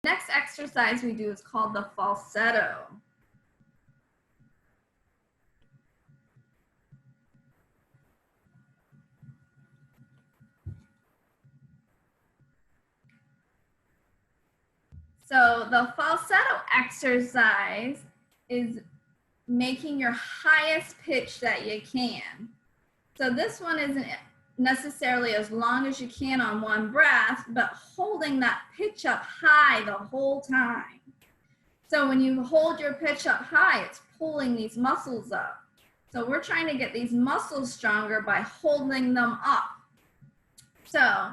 Next exercise we do is called the falsetto. So the falsetto exercise is making your highest pitch that you can. So this one isn't necessarily as long as you can on one breath, but holding that pitch up high the whole time. So when you hold your pitch up high, it's pulling these muscles up. So we're trying to get these muscles stronger by holding them up. So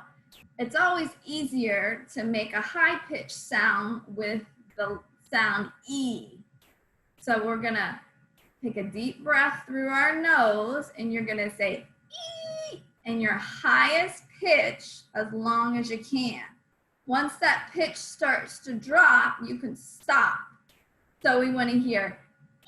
it's always easier to make a high pitch sound with the sound E. So we're gonna take a deep breath through our nose and you're gonna say E in your highest pitch as long as you can. Once that pitch starts to drop, you can stop. So we wanna hear E.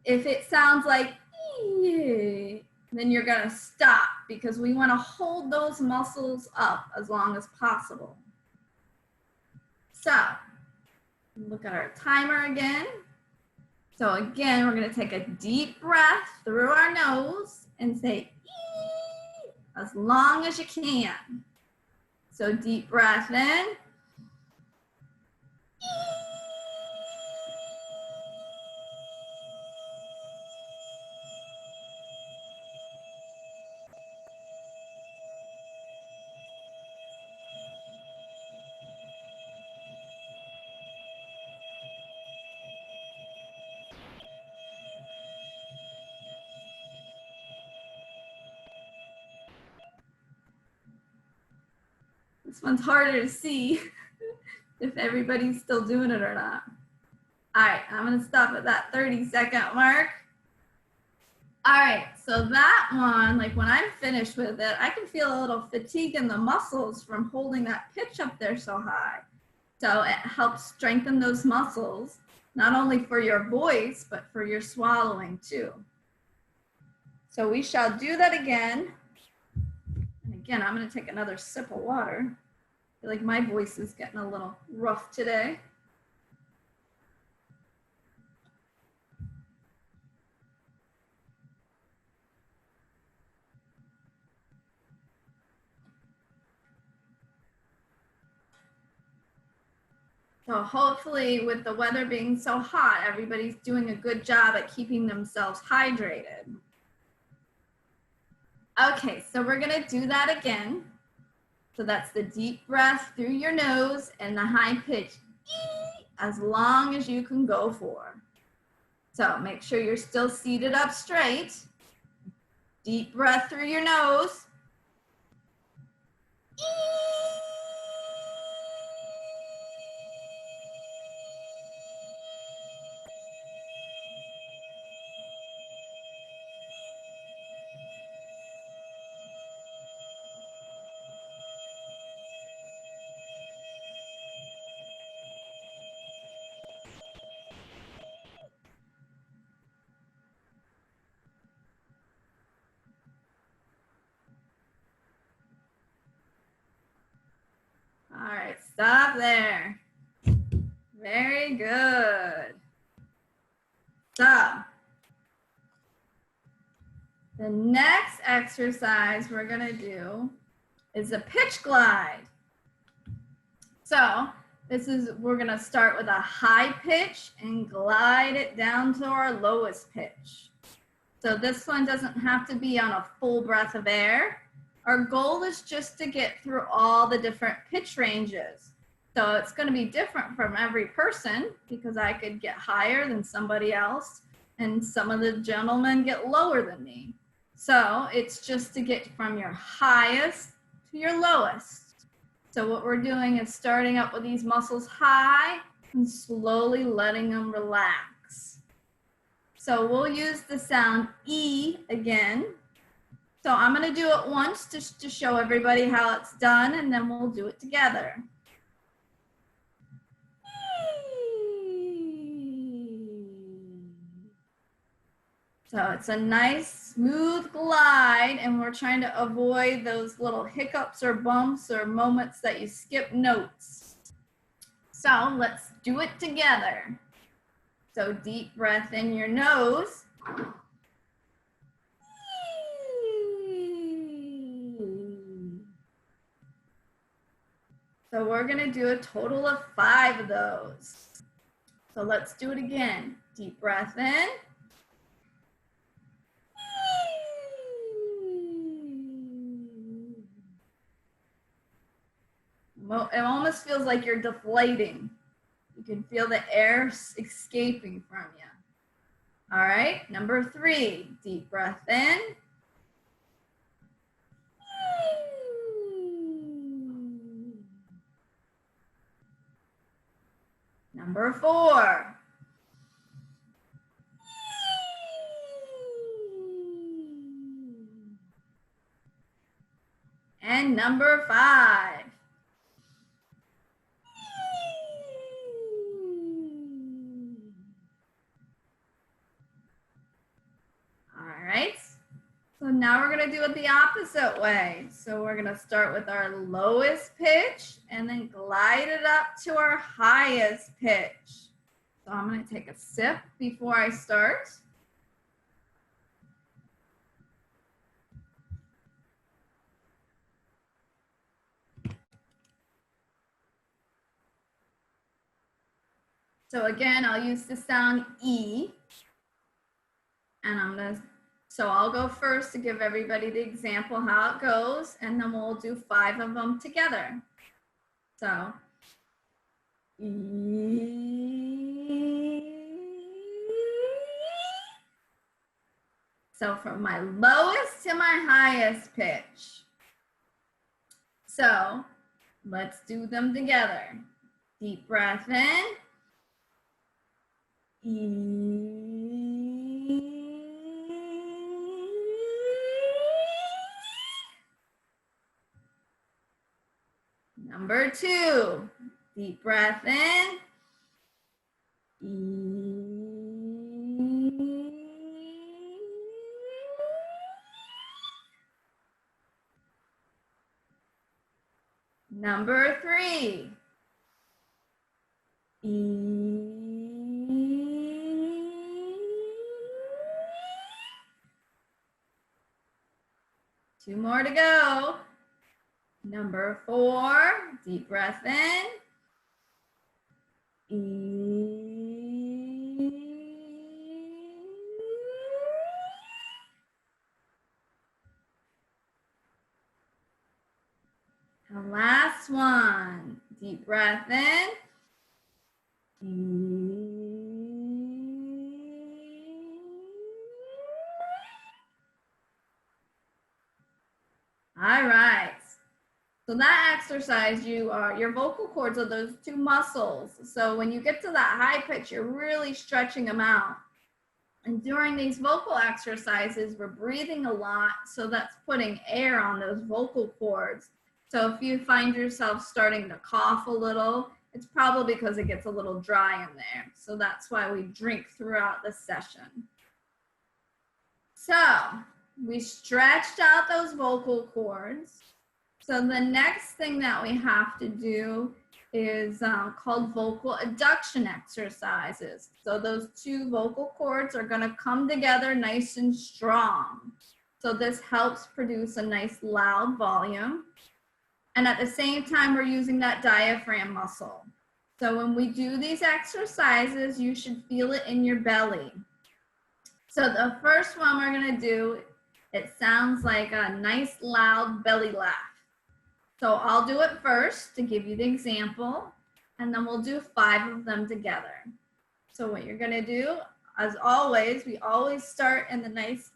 If it sounds like E, then you're gonna stop because we wanna hold those muscles up as long as possible. So, look at our timer again. So again, we're gonna take a deep breath through our nose and say ee as long as you can. So deep breath in. This one's harder to see if everybody's still doing it or not. All right, I'm gonna stop at that 30-second mark. All right, so that one, like when I'm finished with it, I can feel a little fatigue in the muscles from holding that pitch up there so high. So it helps strengthen those muscles, not only for your voice, but for your swallowing too. So we shall do that again. And again, I'm gonna take another sip of water. I feel like my voice is getting a little rough today. So hopefully with the weather being so hot, everybody's doing a good job at keeping themselves hydrated. Okay, so we're gonna do that again. So that's the deep breath through your nose and the high pitch, as long as you can go for. So make sure you're still seated up straight. Deep breath through your nose. All right, stop there. Very good. So, the next exercise we're gonna do is a pitch glide. So, we're gonna start with a high pitch and glide it down to our lowest pitch. So this one doesn't have to be on a full breath of air. Our goal is just to get through all the different pitch ranges. So it's going to be different from every person because I could get higher than somebody else and some of the gentlemen get lower than me. So it's just to get from your highest to your lowest. So what we're doing is starting up with these muscles high and slowly letting them relax. So we'll use the sound E again. So I'm going to do it once just to show everybody how it's done, and then we'll do it together. So it's a nice smooth glide, and we're trying to avoid those little hiccups or bumps or moments that you skip notes. So let's do it together. So deep breath in your nose. So we're gonna do a total of 5 of those. So let's do it again. Deep breath in. It almost feels like you're deflating. You can feel the air escaping from you. All right, number 3, deep breath in. Number 4. And number 5. All right, so now we're gonna do it the opposite way. So we're gonna start with our lowest pitch and then glide it up to our highest pitch. So I'm gonna take a sip before I start. So again, I'll use the sound E. And so I'll go first to give everybody the example how it goes, and then we'll do 5 of them together. So, E. So from my lowest to my highest pitch. So let's do them together. Deep breath in. E. Number 2, deep breath in. E. Number 3, E. 2 more to go. Number 4, deep breath in. E. And last one, deep breath in. E. All right. So that exercise, your vocal cords are those 2 muscles. So when you get to that high pitch, you're really stretching them out. And during these vocal exercises, we're breathing a lot. So that's putting air on those vocal cords. So if you find yourself starting to cough a little, it's probably because it gets a little dry in there. So that's why we drink throughout the session. So we stretched out those vocal cords. So the next thing that we have to do is called vocal adduction exercises. So those 2 vocal cords are gonna come together nice and strong. So this helps produce a nice loud volume. And at the same time, we're using that diaphragm muscle. So when we do these exercises, you should feel it in your belly. So the first one we're gonna do, it sounds like a nice loud belly laugh. So I'll do it first to give you the example, and then we'll do 5 of them together. So what you're gonna do, as always, we always start in the nice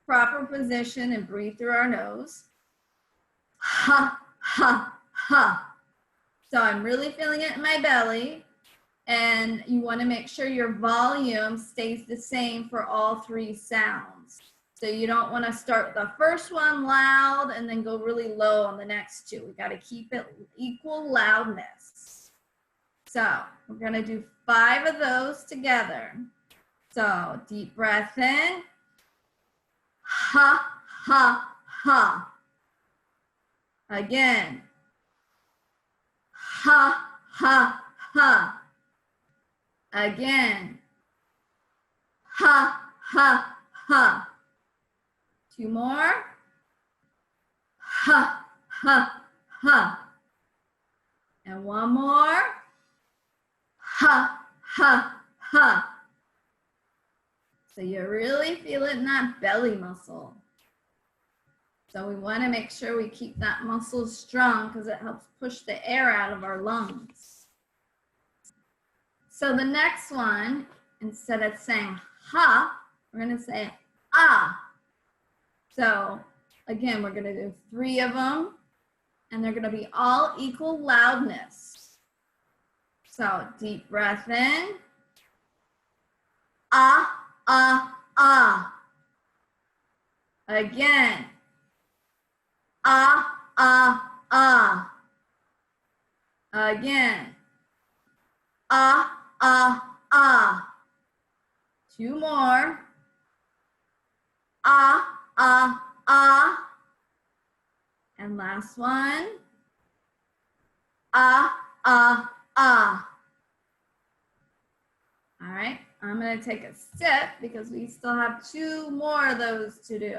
proper position and breathe through our nose. Ha, ha, ha. So I'm really feeling it in my belly, and you wanna make sure your volume stays the same for all 3 sounds. So you don't want to start the first one loud and then go really low on the next 2. We got to keep it equal loudness. So we're going to do 5 of those together. So deep breath in. Ha, ha, ha. Again. Ha, ha, ha. Again. Ha, ha, ha. Two more. Ha, ha, ha. And one more. Ha, ha, ha. So you really feel it in that belly muscle. So we want to make sure we keep that muscle strong because it helps push the air out of our lungs. So the next one, instead of saying ha, we're going to say ah. So again, we're going to do 3 of them, and they're going to be all equal loudness. So deep breath in. Ah, ah, ah. Again. Ah, ah, ah. Again. Ah, ah, ah. 2 more. Ah, ah, ah. And last one. Ah, ah, ah. All right, I'm going to take a sip because we still have 2 more of those to do.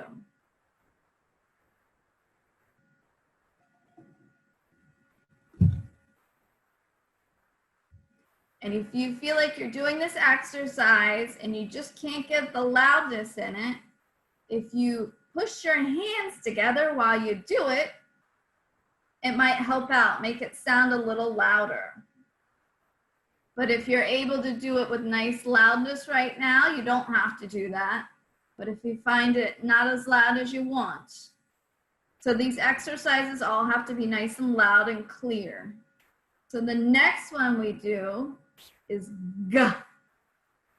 And if you feel like you're doing this exercise and you just can't get the loudness in it, if you push your hands together while you do it, it might help out, make it sound a little louder. But if you're able to do it with nice loudness right now, you don't have to do that. But if you find it not as loud as you want. So these exercises all have to be nice and loud and clear. So the next one we do is G.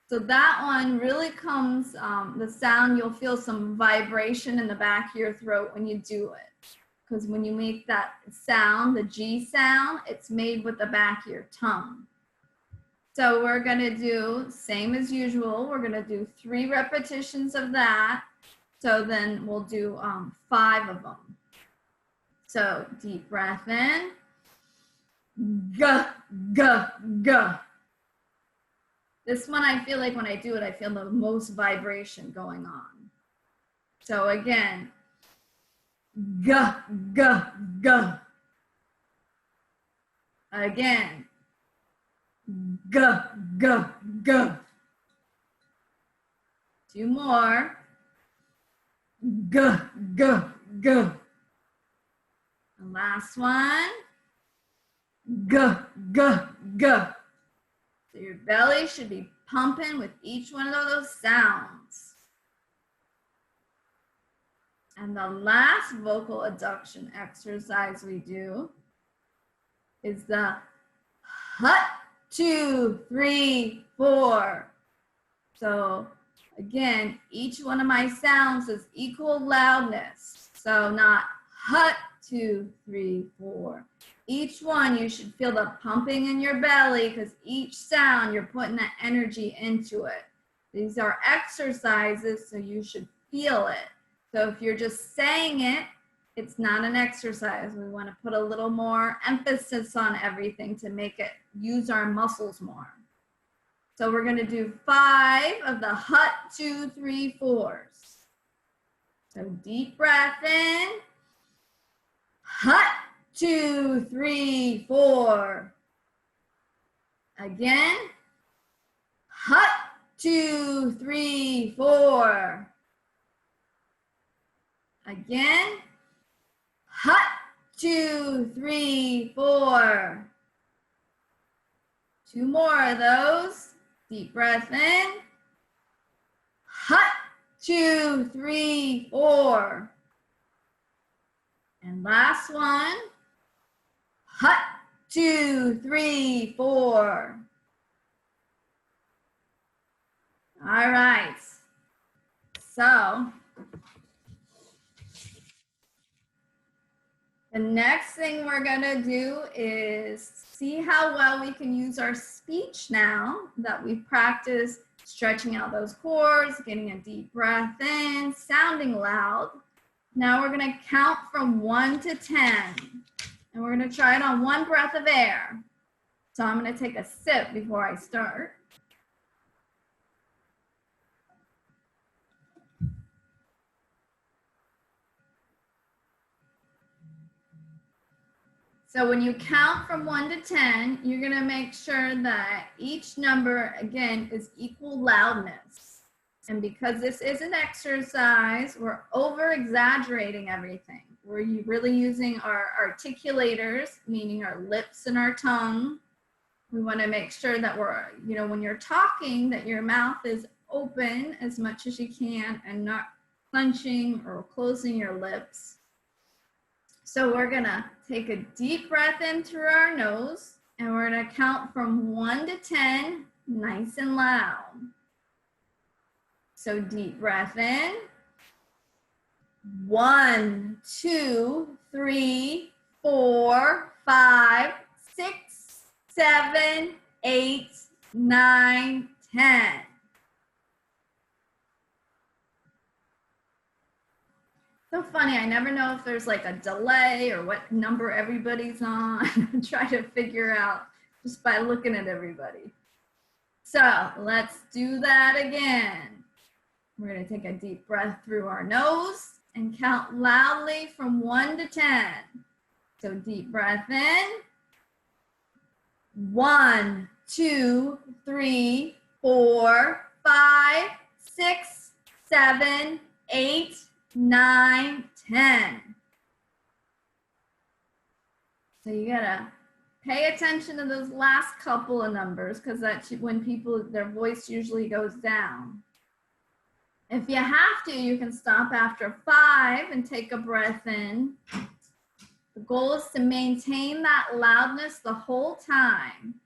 So that one really comes, the sound, you'll feel some vibration in the back of your throat when you do it. Because when you make that sound, the G sound, it's made with the back of your tongue. So we're going to do, same as usual, we're going to do 3 repetitions of that. So then we'll do 5 of them. So deep breath in. G, G, G. This one I feel like when I do it, I feel the most vibration going on. So again, G, G, G. Again, G, G, G. 2 more. G, G, G. And last one. G, G, G. So your belly should be pumping with each one of those sounds. And the last vocal adduction exercise we do is the hut, 2, 3, 4. So again, each one of my sounds is equal loudness. So not hut, 2, 3, 4. Each one, you should feel the pumping in your belly because each sound, you're putting that energy into it. These are exercises, so you should feel it. So if you're just saying it, it's not an exercise. We want to put a little more emphasis on everything to make it use our muscles more. So we're going to do 5 of the hut, 2, 3, 4s. So deep breath in. Hut, 2, 3, 4. Again. Hut, 2, 3, 4. Again. Hut, 2, 3, 4. 2 more of those. Deep breath in. Hut, 2, 3, 4. And last one. Hut, 2, 3, 4. All right. So the next thing we're going to do is see how well we can use our speech now that we've practiced stretching out those cords, getting a deep breath in, sounding loud. Now we're going to count from 1 to 10. And we're going to try it on 1 breath of air. So I'm going to take a sip before I start. So when you count from 1 to 10, you're going to make sure that each number, again, is equal loudness. And because this is an exercise, we're over-exaggerating everything. We're really using our articulators, meaning our lips and our tongue. We want to make sure that we're, when you're talking, that your mouth is open as much as you can and not clenching or closing your lips. So we're going to take a deep breath in through our nose, and we're going to count from 1 to 10, nice and loud. So deep breath in. 1, 2, 3, 4, 5, 6, 7, 8, 9, 10. So funny, I never know if there's like a delay or what number everybody's on. I'm trying to figure out just by looking at everybody. So let's do that again. We're going to take a deep breath through our nose and count loudly from 1 to 10. So deep breath in. 1, 2, 3, 4, 5, 6, 7, 8, 9, 10. So you gotta pay attention to those last couple of numbers because that's when their voice usually goes down. If you have to, you can stop after 5 and take a breath in. The goal is to maintain that loudness the whole time.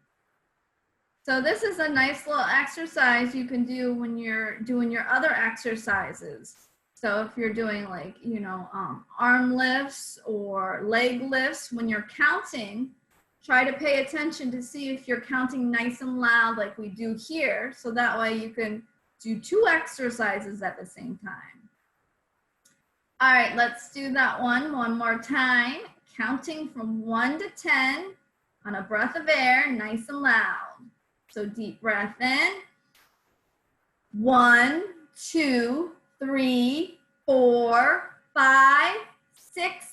So this is a nice little exercise you can do when you're doing your other exercises. So if you're doing like, arm lifts or leg lifts, when you're counting, try to pay attention to see if you're counting nice and loud like we do here. So that way you can do 2 exercises at the same time. All right, let's do that one more time. Counting from 1 to 10 on a breath of air, nice and loud. So deep breath in. 1, 2, 3, 4, 5, 6,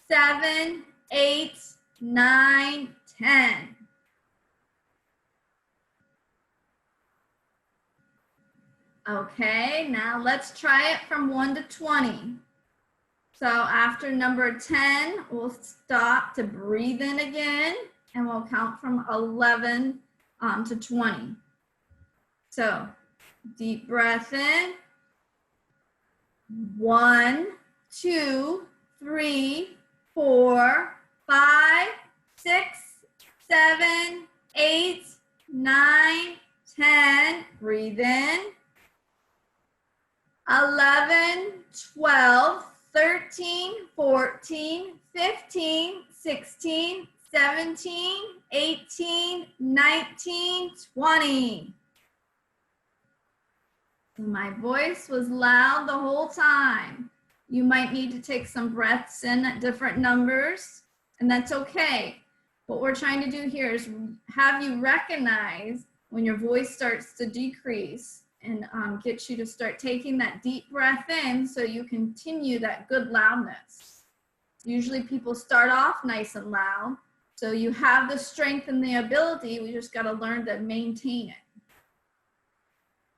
7, 8, 9, 10. Okay, now let's try it from 1 to 20. So after number 10, we'll stop to breathe in again, and we'll count from 11 to 20. So deep breath in. 1, 2, 3, 4, 5, 6, 7, 8, 9, 10. Breathe in. 11, 12, 13, 14, 15, 16, 17, 18, 19, 20. My voice was loud the whole time. You might need to take some breaths in at different numbers, and that's okay. What we're trying to do here is have you recognize when your voice starts to decrease and get you to start taking that deep breath in so you continue that good loudness. Usually people start off nice and loud, so you have the strength and the ability, we just gotta learn to maintain it.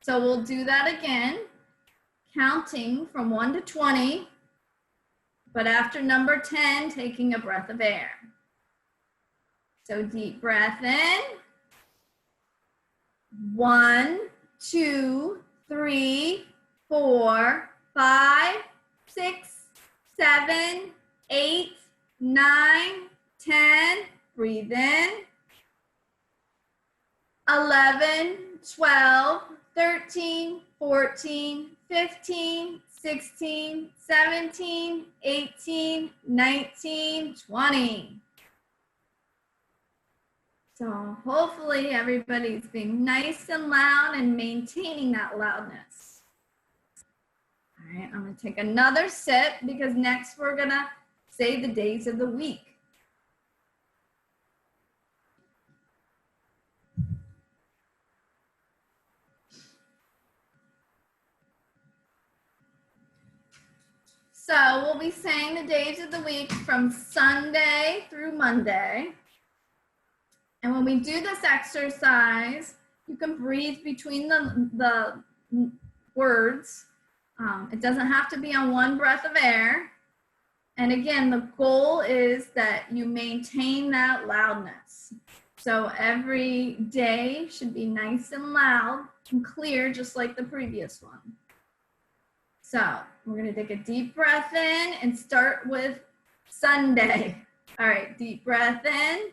So we'll do that again, counting from 1 to 20, but after number 10, taking a breath of air. So deep breath in. 1, 2, 3, 4, 5, 6, 7, 8, 9, 10. Breathe in. 11, 12, 13, 14, 15, 16, 17, 18, 19, 20. So hopefully everybody's being nice and loud and maintaining that loudness. All right, I'm gonna take another sip because next we're gonna say the days of the week. So we'll be saying the days of the week from Sunday through Monday. And when we do this exercise, you can breathe between the words. It doesn't have to be on one breath of air. And again, the goal is that you maintain that loudness. So every day should be nice and loud and clear, just like the previous one. So we're gonna take a deep breath in and start with Sunday. All right, deep breath in.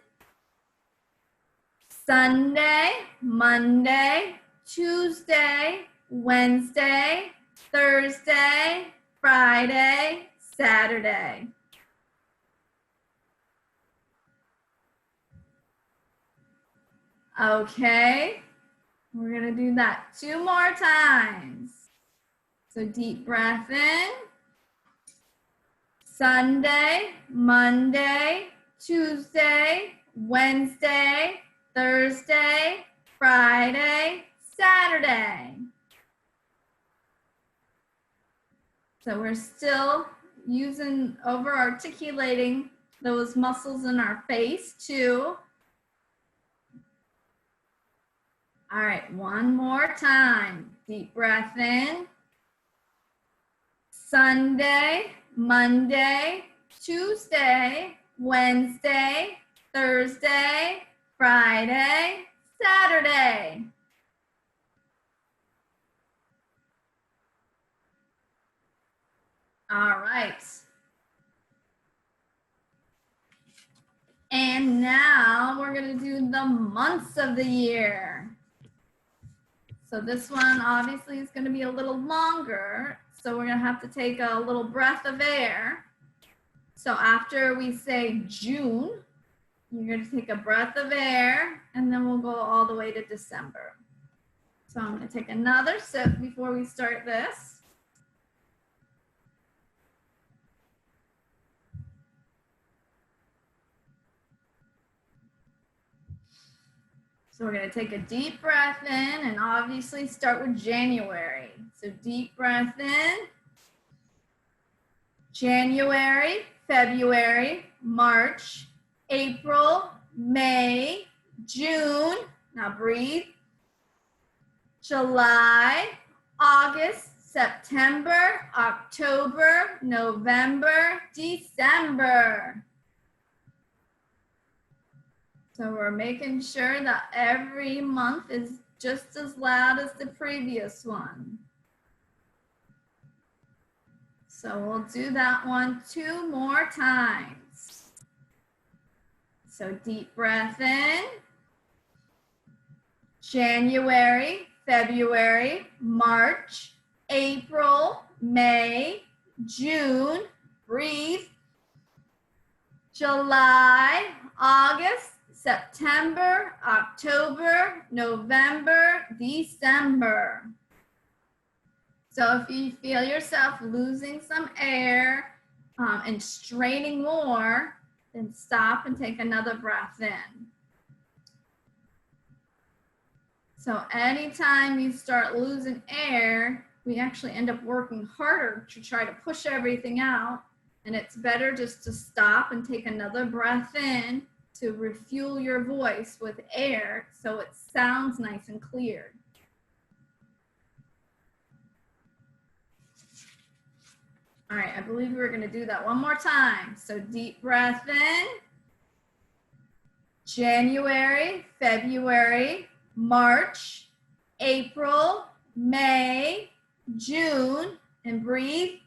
Sunday, Monday, Tuesday, Wednesday, Thursday, Friday, Saturday. Okay, we're gonna do that 2 more times. So deep breath in. Sunday, Monday, Tuesday, Wednesday, Thursday, Friday, Saturday. So we're still over articulating those muscles in our face too. All right, one more time. Deep breath in. Sunday, Monday, Tuesday, Wednesday, Thursday, Friday, Saturday. All right. And now we're going to do the months of the year. So this one obviously is going to be a little longer. So we're going to have to take a little breath of air. So after we say June, you're going to take a breath of air, and then we'll go all the way to December. So I'm going to take another sip before we start this. So we're going to take a deep breath in and obviously start with January. So deep breath in. January, February, March, April, May, June. Now breathe. July, August, September, October, November, December. So we're making sure that every month is just as loud as the previous one. So we'll do that one 2 more times. So deep breath in. January, February, March, April, May, June. Breathe. July, August, September, October, November, December. So if you feel yourself losing some air and straining more, then stop and take another breath in. So anytime you start losing air, we actually end up working harder to try to push everything out. And it's better just to stop and take another breath in to refuel your voice with air so it sounds nice and clear. All right, I believe we're going to do that one more time. So deep breath in. January, February, March, April, May, June, and breathe.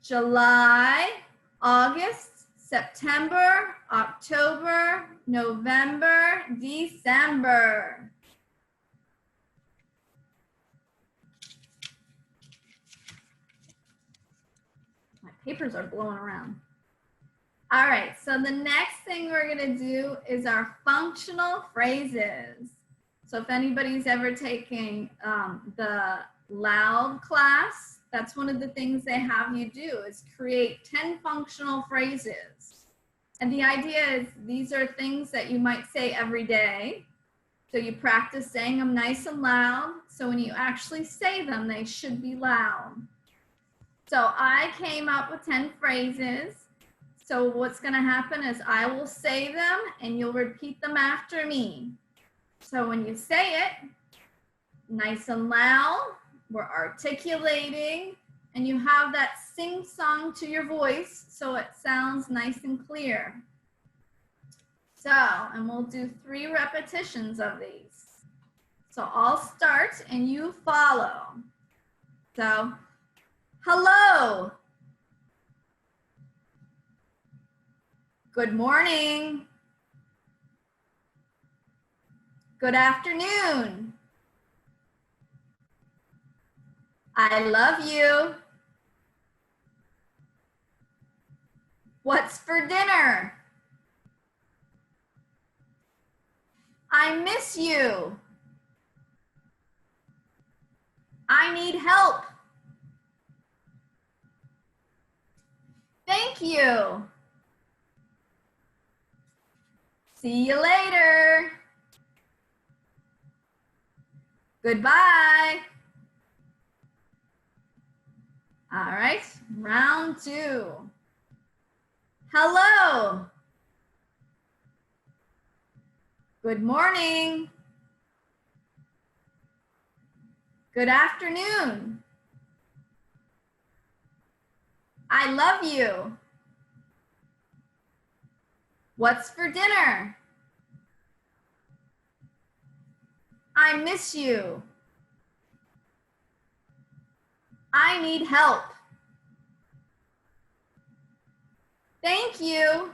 July, August, September, October, November, December. My papers are blowing around. All right, so the next thing we're gonna do is our functional phrases. So if anybody's ever taking the loud class, that's one of the things they have you do is create 10 functional phrases. And the idea is these are things that you might say every day. So you practice saying them nice and loud. So when you actually say them, they should be loud. So I came up with 10 phrases. So what's going to happen is I will say them and you'll repeat them after me. So when you say it, nice and loud, we're articulating, and you have that sing song to your voice so it sounds nice and clear. So, and we'll do 3 repetitions of these. So I'll start and you follow. So, hello. Good morning. Good afternoon. I love you. What's for dinner? I miss you. I need help. Thank you. See you later. Goodbye. All right, round 2. Hello. Good morning. Good afternoon. I love you. What's for dinner? I miss you. I need help. Thank you.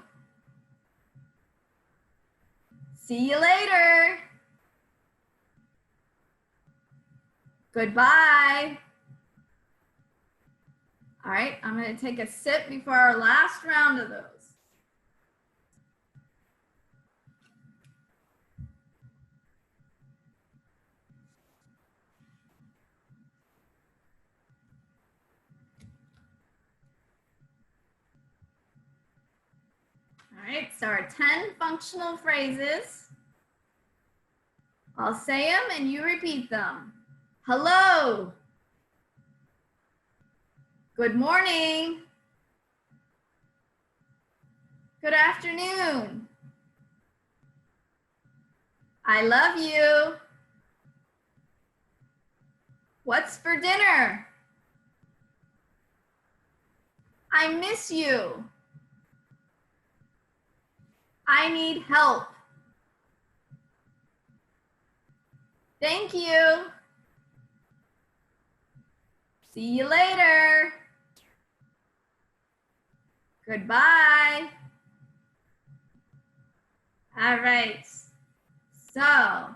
See you later. Goodbye. All right, I'm going to take a sip before our last round of those. All right, so our 10 functional phrases. I'll say them and you repeat them. Hello. Good morning. Good afternoon. I love you. What's for dinner? I miss you. I need help. Thank you. See you later. Goodbye. All right. So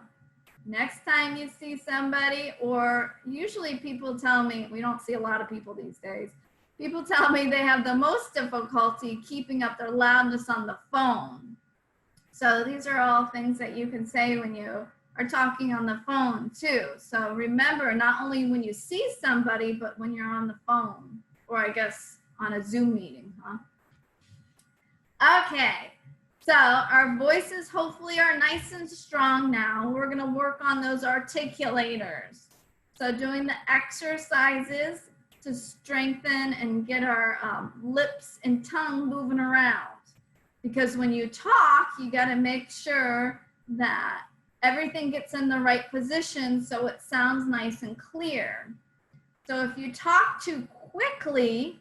next time you see somebody, or usually people tell me, we don't see a lot of people these days, people tell me they have the most difficulty keeping up their loudness on the phone. So these are all things that you can say when you are talking on the phone too. So remember, not only when you see somebody, but when you're on the phone, or I guess on a Zoom meeting, huh? Okay, so our voices hopefully are nice and strong now. We're gonna work on those articulators. So doing the exercises to strengthen and get our lips and tongue moving around. Because when you talk, you gotta make sure that everything gets in the right position so it sounds nice and clear. So if you talk too quickly,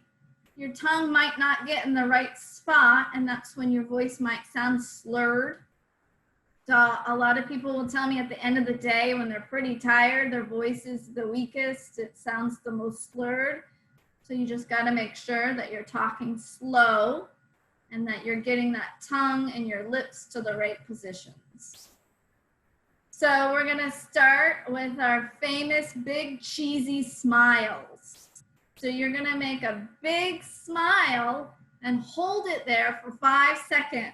your tongue might not get in the right spot, and that's when your voice might sound slurred. So a lot of people will tell me at the end of the day when they're pretty tired, their voice is the weakest, it sounds the most slurred. So you just gotta make sure that you're talking slow and that you're getting that tongue and your lips to the right positions. So we're gonna start with our famous big cheesy smiles. So you're gonna make a big smile and hold it there for 5 seconds.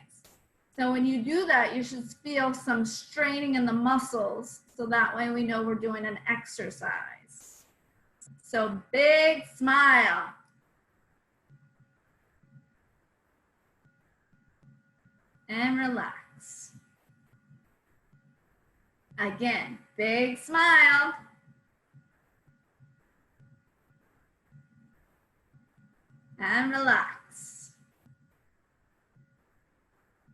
So when you do that, you should feel some straining in the muscles. So that way we know we're doing an exercise. So big smile. And relax. Again, big smile. And relax.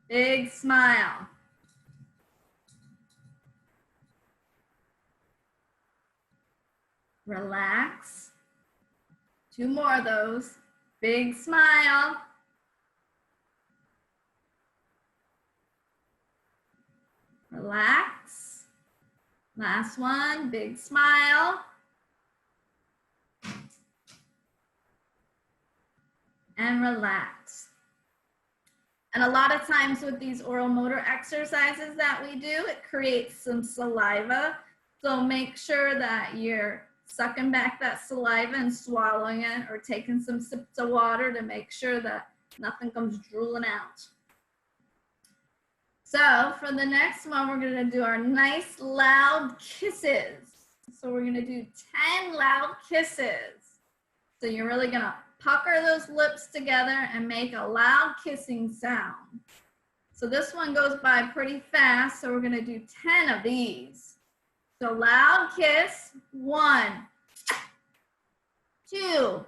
Big smile. Relax. 2 more of those. Big smile. Relax. Last one, big smile. And relax. And a lot of times with these oral motor exercises that we do, it creates some saliva. So make sure that you're sucking back that saliva and swallowing it, or taking some sips of water to make sure that nothing comes drooling out. So for the next one, we're gonna do our nice loud kisses. So we're gonna do 10 loud kisses. So you're really gonna pucker those lips together and make a loud kissing sound. So this one goes by pretty fast, so we're gonna do 10 of these. So loud kiss, 1, 2,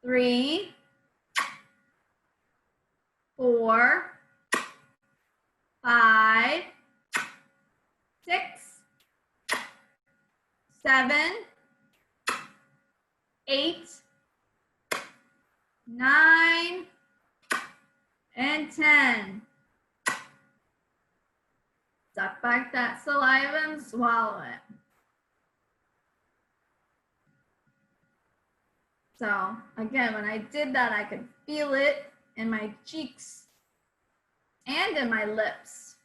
3, 4, 5, 6, 7, 8, 9, and 10. Suck back that saliva and swallow it. So again, when I did that, I could feel it in my cheeks and in my lips.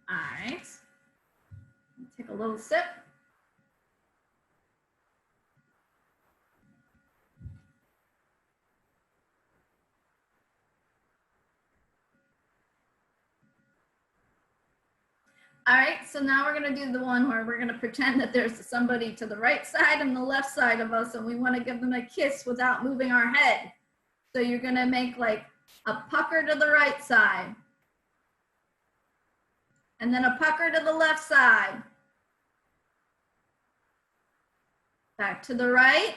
All right, take a little sip. All right, so now we're gonna do the one where we're gonna pretend that there's somebody to the right side and the left side of us, and we wanna give them a kiss without moving our head. So you're gonna make like a pucker to the right side, and then a pucker to the left side. Back to the right,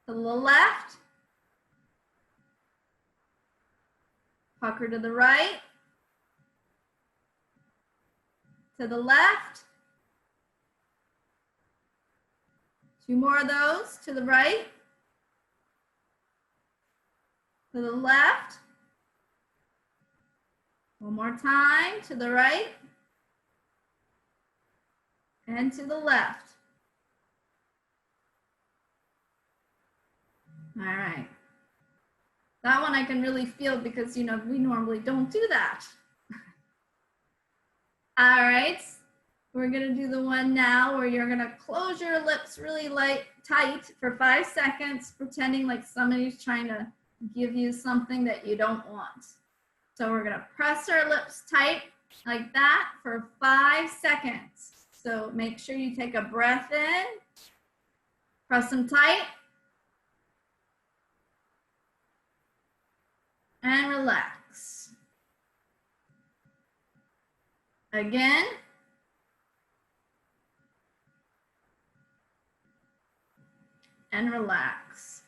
to the left, pucker to the right, to the left, 2 more of those, to the right, to the left, 1 more time, to the right, and to the left. All right. That one I can really feel because, you know, we normally don't do that. All right, we're gonna do the one now where you're gonna close your lips really tight for 5 seconds, pretending like somebody's trying to give you something that you don't want. So we're gonna press our lips tight like that for 5 seconds. So make sure you take a breath in, press them tight, and relax. Again. And relax.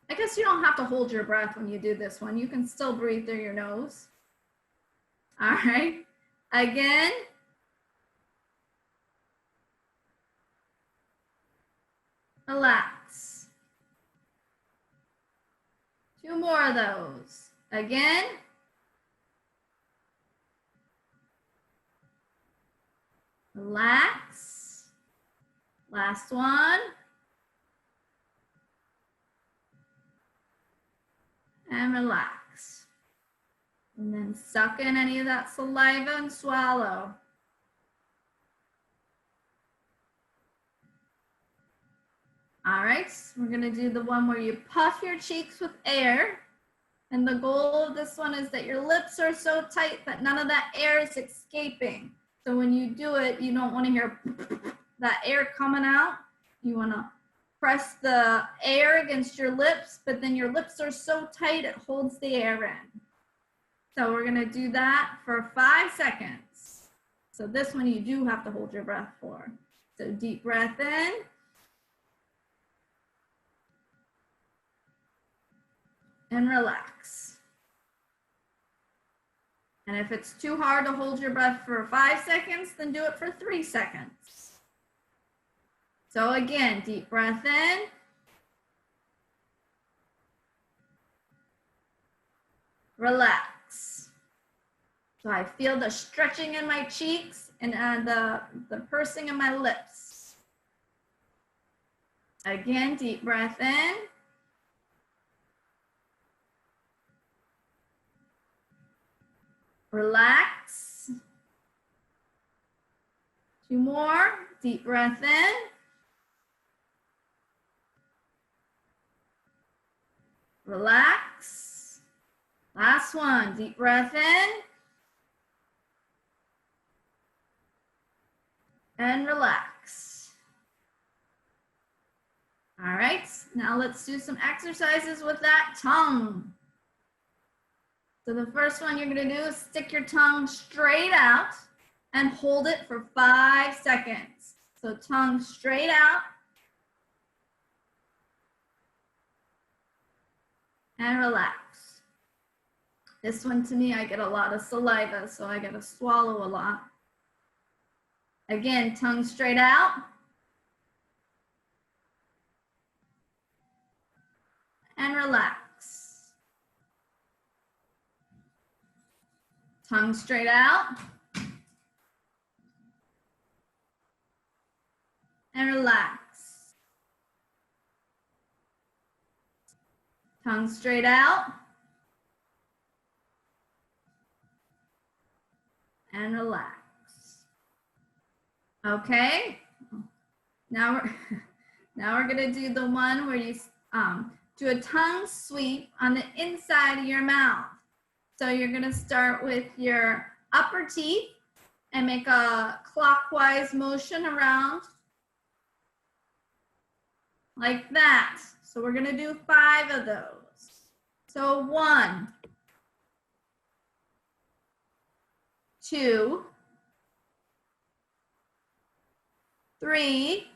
I guess you don't have to hold your breath when you do this one. You can still breathe through your nose. All right. Again. Relax. 2 more of those. Again. Relax. Last one. And relax. And then suck in any of that saliva and swallow. All right, we're gonna do the one where you puff your cheeks with air. And the goal of this one is that your lips are so tight that none of that air is escaping. So when you do it, you don't want to hear that air coming out. You want to press the air against your lips, but then your lips are so tight it holds the air in. So we're going to do that for 5 seconds. So this one you do have to hold your breath for. So deep breath in. and relax. And if it's too hard to hold your breath for 5 seconds, then do it for 3 seconds. So again, deep breath in. Relax. So I feel the stretching in my cheeks and the pursing in my lips. Again, deep breath in. Relax. 2 more. Deep breath in. Relax. Last one. Deep breath in. And relax. All right, now let's do some exercises with that tongue. So the first one you're gonna do is stick your tongue straight out and hold it for 5 seconds. So tongue straight out. And relax. This one to me, I get a lot of saliva, so I gotta swallow a lot. Again, tongue straight out. And relax. Tongue straight out. And relax. Tongue straight out. And relax. Okay. Now we're gonna do the one where you do a tongue sweep on the inside of your mouth. So you're gonna start with your upper teeth and make a clockwise motion around like that. So we're gonna do 5 of those. So 1, 2, 3,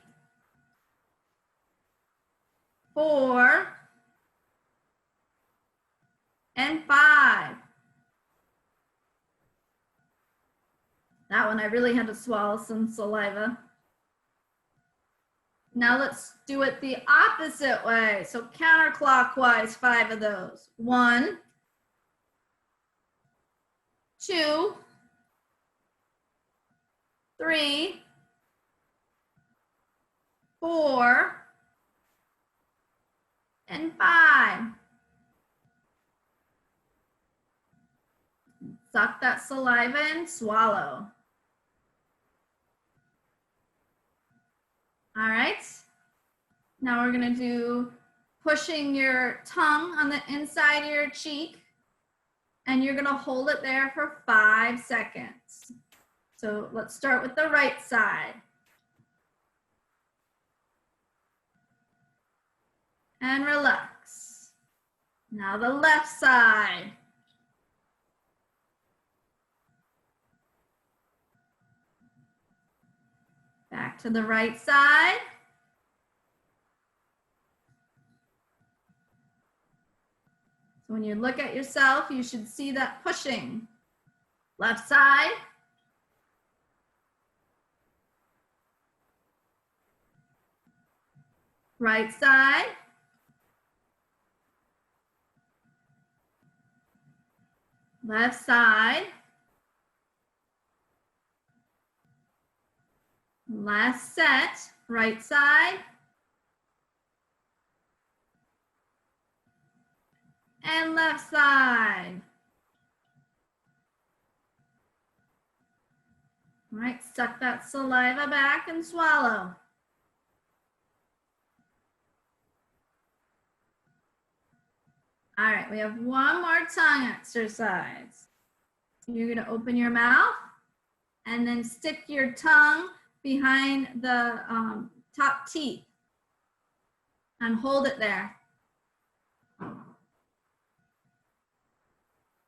4, and 5. That one I really had to swallow some saliva. Now let's do it the opposite way. So counterclockwise, 5 of those. 1, 2, 3, 4, and 5. Suck that saliva and swallow. All right. Now we're gonna do pushing your tongue on the inside of your cheek, and you're gonna hold it there for 5 seconds. So let's start with the right side. And relax. Now the left side. Back to the right side. So when you look at yourself, you should see that pushing. Left side. Right side. Left side. Last set, right side. And left side. All right, suck that saliva back and swallow. All right, we have one more tongue exercise. You're gonna open your mouth and then stick your tongue behind the top teeth and hold it there.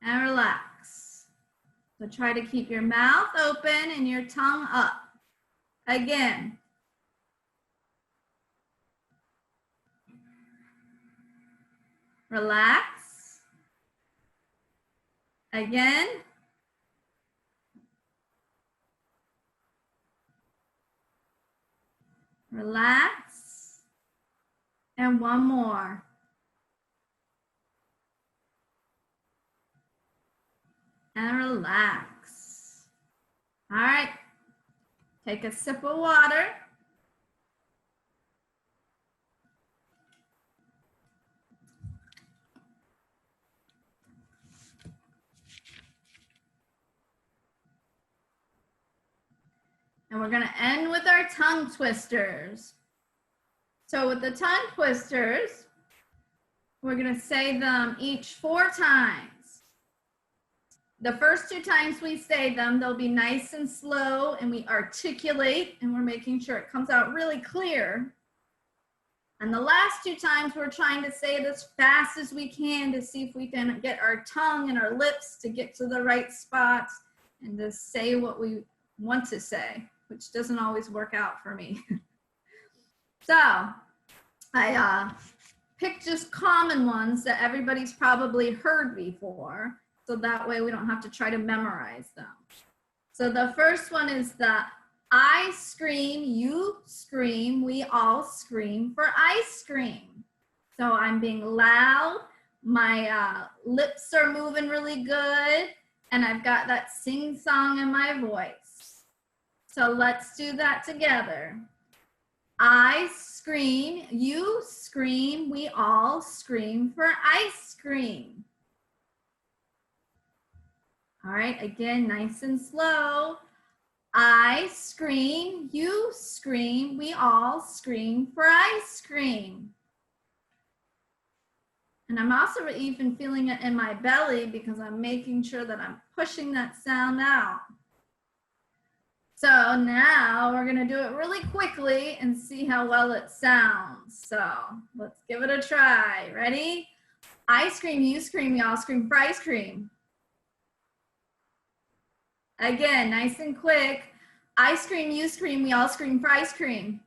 And relax. So try to keep your mouth open and your tongue up. Again. Relax. Again. Relax. And one more. And relax. All right. Take a sip of water. And we're going to end with our tongue twisters. So with the tongue twisters, we're going to say them each 4 times. The first 2 times we say them, they'll be nice and slow, and we articulate, and we're making sure it comes out really clear. And the last 2 times, we're trying to say it as fast as we can to see if we can get our tongue and our lips to get to the right spots and to say what we want to say, which doesn't always work out for me. So I picked just common ones that everybody's probably heard before, so that way we don't have to try to memorize them. So the first one is the I scream, you scream, we all scream for ice cream. So I'm being loud, my lips are moving really good, and I've got that sing song in my voice. So let's do that together. I scream, you scream, we all scream for ice cream. All right, again, nice and slow. I scream, you scream, we all scream for ice cream. And I'm also even feeling it in my belly because I'm making sure that I'm pushing that sound out. So now we're gonna do it really quickly and see how well it sounds. So let's give it a try. Ready? I scream, you scream, we all scream for ice cream. Again, nice and quick. I scream, you scream, we all scream for ice cream.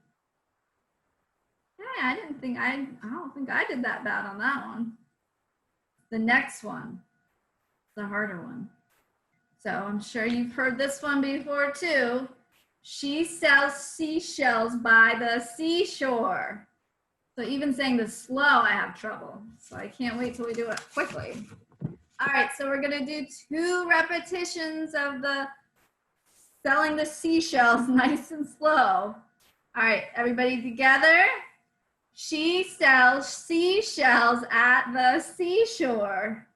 Hey, I don't think I did that bad on that one. The next one, the harder one. So I'm sure you've heard this one before too. She sells seashells by the seashore. So even saying this slow, I have trouble. So I can't wait till we do it quickly. All right, so we're gonna do 2 repetitions of the selling the seashells nice and slow. All right, everybody together. She sells seashells at the seashore.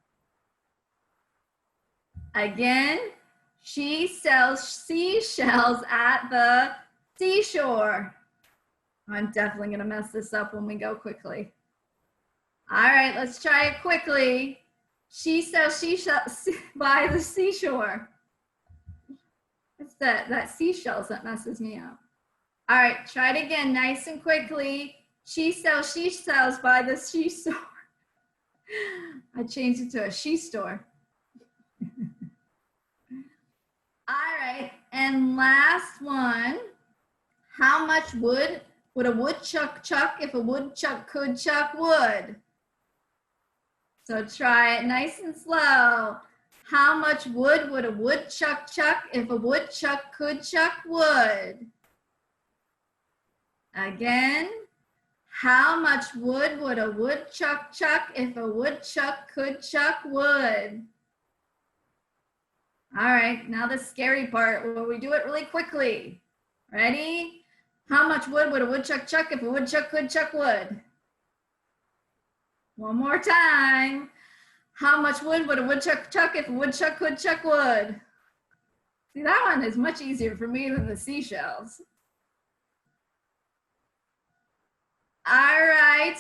Again, she sells seashells at the seashore. I'm definitely gonna mess this up when we go quickly. All right, let's try it quickly. She sells seashells by the seashore. It's that seashells that messes me up. All right, try it again, nice and quickly. She sells by the seashore. I changed it to a she store. All right, and last one. How much wood would a woodchuck chuck if a woodchuck could chuck wood? So try it nice and slow. How much wood would a woodchuck chuck if a woodchuck could chuck wood? Again, how much wood would a woodchuck chuck if a woodchuck could chuck wood? All right, now the scary part where we do it really quickly. Ready? How much wood would a woodchuck chuck if a woodchuck could chuck wood? One more time. How much wood would a woodchuck chuck if a woodchuck could chuck wood? See, that one is much easier for me than the seashells. All right.